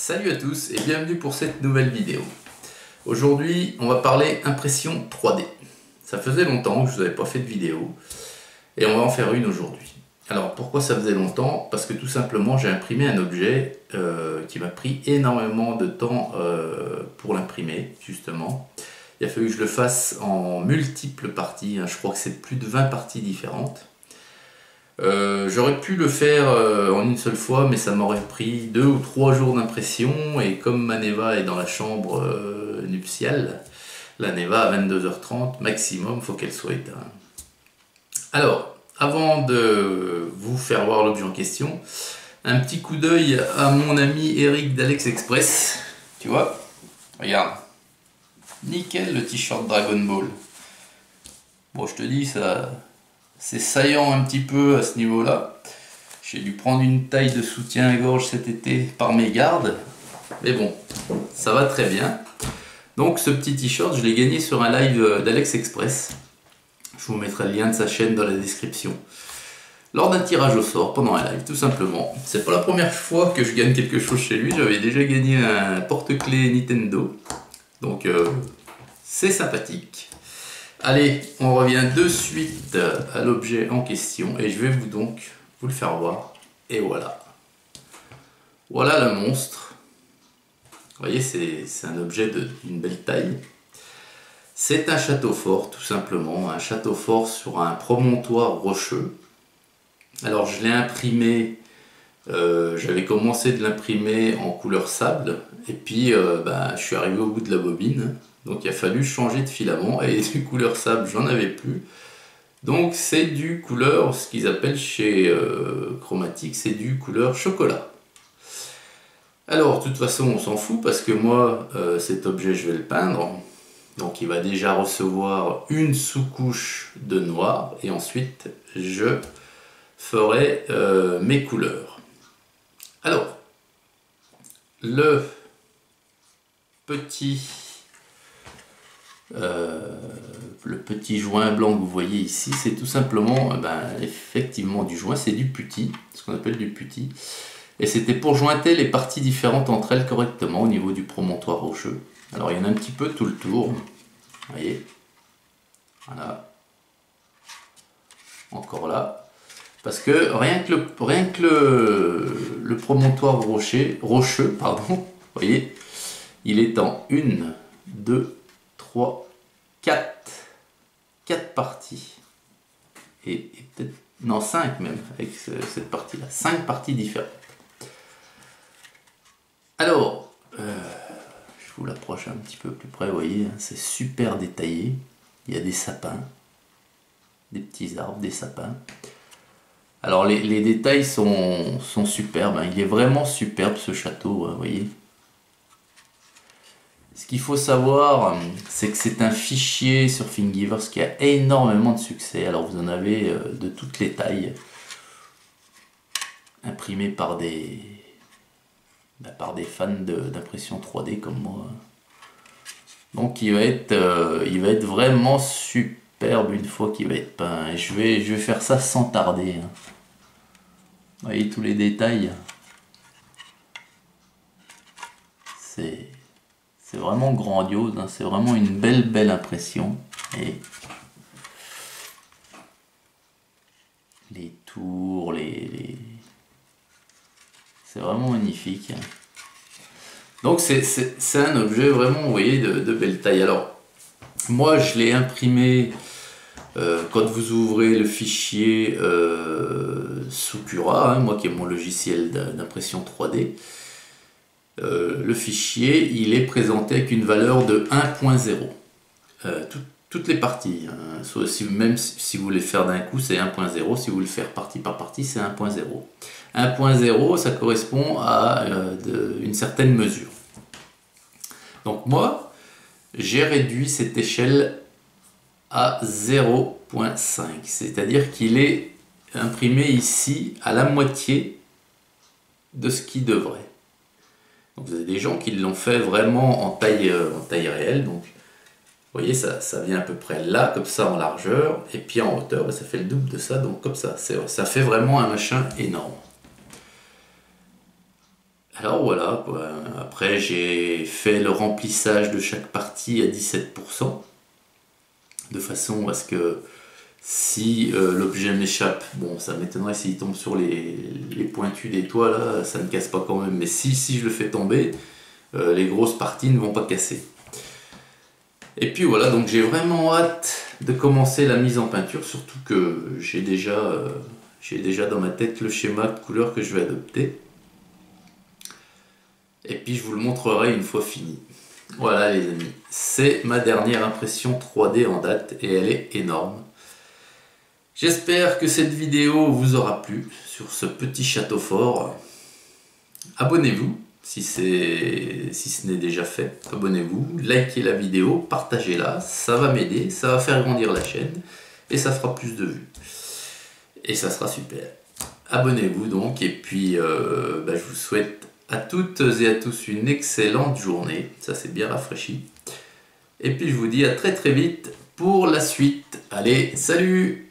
Salut à tous et bienvenue pour cette nouvelle vidéo. Aujourd'hui, on va parler impression 3D. Ça faisait longtemps que je vous avais pas fait de vidéo et on va en faire une aujourd'hui. Alors pourquoi ça faisait longtemps? Parce que tout simplement j'ai imprimé un objet qui m'a pris énormément de temps pour l'imprimer justement. Il a fallu que je le fasse en multiples parties, je crois que c'est plus de 20 parties différentes. J'aurais pu le faire en une seule fois, mais ça m'aurait pris 2 ou 3 jours d'impression, et comme ma Neva est dans la chambre nuptiale, la Neva à 22h30 maximum, faut qu'elle soit éteinte. Alors, avant de vous faire voir l'objet en question, un petit coup d'œil à mon ami Eric d'Alex Express. Tu vois, regarde, nickel le t-shirt Dragon Ball. Bon, je te dis, ça... c'est saillant un petit peu à ce niveau-là. J'ai dû prendre une taille de soutien-gorge cet été par mégarde. Mais bon, ça va très bien. Donc ce petit t-shirt, je l'ai gagné sur un live d'Alex Express. Je vous mettrai le lien de sa chaîne dans la description. Lors d'un tirage au sort, pendant un live, tout simplement. C'est pas la première fois que je gagne quelque chose chez lui. J'avais déjà gagné un porte-clés Nintendo. Donc c'est sympathique. Allez, on revient de suite à l'objet en question et je vais vous le faire voir. Et voilà. Voilà le monstre. Vous voyez, c'est un objet d'une belle taille. C'est un château fort, tout simplement. Un château fort sur un promontoire rocheux. Alors, je l'ai imprimé. J'avais commencé de l'imprimer en couleur sable. Et puis, je suis arrivé au bout de la bobine. Donc il a fallu changer de filament et du couleur sable j'en avais plus. Donc c'est du couleur, ce qu'ils appellent chez Chromatique, c'est du couleur chocolat. Alors de toute façon on s'en fout parce que moi cet objet je vais le peindre. Donc il va déjà recevoir une sous-couche de noir et ensuite je ferai mes couleurs. Alors le petit joint blanc que vous voyez ici, c'est tout simplement effectivement du joint, c'est du putty, ce qu'on appelle du putty, et c'était pour jointer les parties différentes entre elles correctement au niveau du promontoire rocheux. Alors il y en a un petit peu tout le tour, vous voyez, voilà, encore là, parce que rien que le promontoire rocheux, pardon, vous voyez, il est en 1, 2, 3, 4 parties. Et peut-être, non 5 même, avec cette partie-là. 5 parties différentes. Alors, je vous l'approche un petit peu plus près, vous voyez, c'est super détaillé. Il y a des sapins, des petits arbres, des sapins. Alors les détails sont superbes, il est vraiment superbe ce château, vous voyez. Ce qu'il faut savoir, c'est que c'est un fichier sur Thingiverse qui a énormément de succès. Alors vous en avez de toutes les tailles, imprimé par des fans d'impression 3D comme moi. Donc il va être vraiment superbe une fois qu'il va être peint. Et je vais faire ça sans tarder. Vous voyez tous les détails. C'est vraiment grandiose, c'est vraiment une belle impression. Et les tours, c'est vraiment magnifique. Donc c'est un objet vraiment, vous voyez, de belle taille. Alors, moi je l'ai imprimé quand vous ouvrez le fichier Sucura, moi qui est mon logiciel d'impression 3D. Le fichier il est présenté avec une valeur de 1.0. Toutes les parties, même si vous voulez faire d'un coup c'est 1.0, si vous voulez faire partie par partie c'est 1.0. 1.0 ça correspond à une certaine mesure. Donc moi j'ai réduit cette échelle à 0.5, c'est à dire qu'il est imprimé ici à la moitié de ce qu'il devrait. Vous avez des gens qui l'ont fait vraiment en taille réelle, donc vous voyez ça vient à peu près là, comme ça en largeur, et puis en hauteur, ça fait le double de ça, donc comme ça, ça fait vraiment un machin énorme. Alors voilà, quoi. Après j'ai fait le remplissage de chaque partie à 17%, de façon à ce que si l'objet m'échappe, bon ça m'étonnerait s'il tombe sur les pointus des toits là, ça ne casse pas quand même, mais si je le fais tomber, les grosses parties ne vont pas casser. Et puis voilà, donc j'ai vraiment hâte de commencer la mise en peinture, surtout que j'ai déjà dans ma tête le schéma de couleur que je vais adopter. Et puis je vous le montrerai une fois fini. Voilà les amis, c'est ma dernière impression 3D en date et elle est énorme. J'espère que cette vidéo vous aura plu sur ce petit château fort. Abonnez-vous si ce n'est déjà fait. Abonnez-vous, likez la vidéo, partagez-la, ça va m'aider, ça va faire grandir la chaîne et ça fera plus de vues. Et ça sera super. Abonnez-vous donc et puis je vous souhaite à toutes et à tous une excellente journée. Ça c'est bien rafraîchi. Et puis je vous dis à très très vite pour la suite. Allez, salut!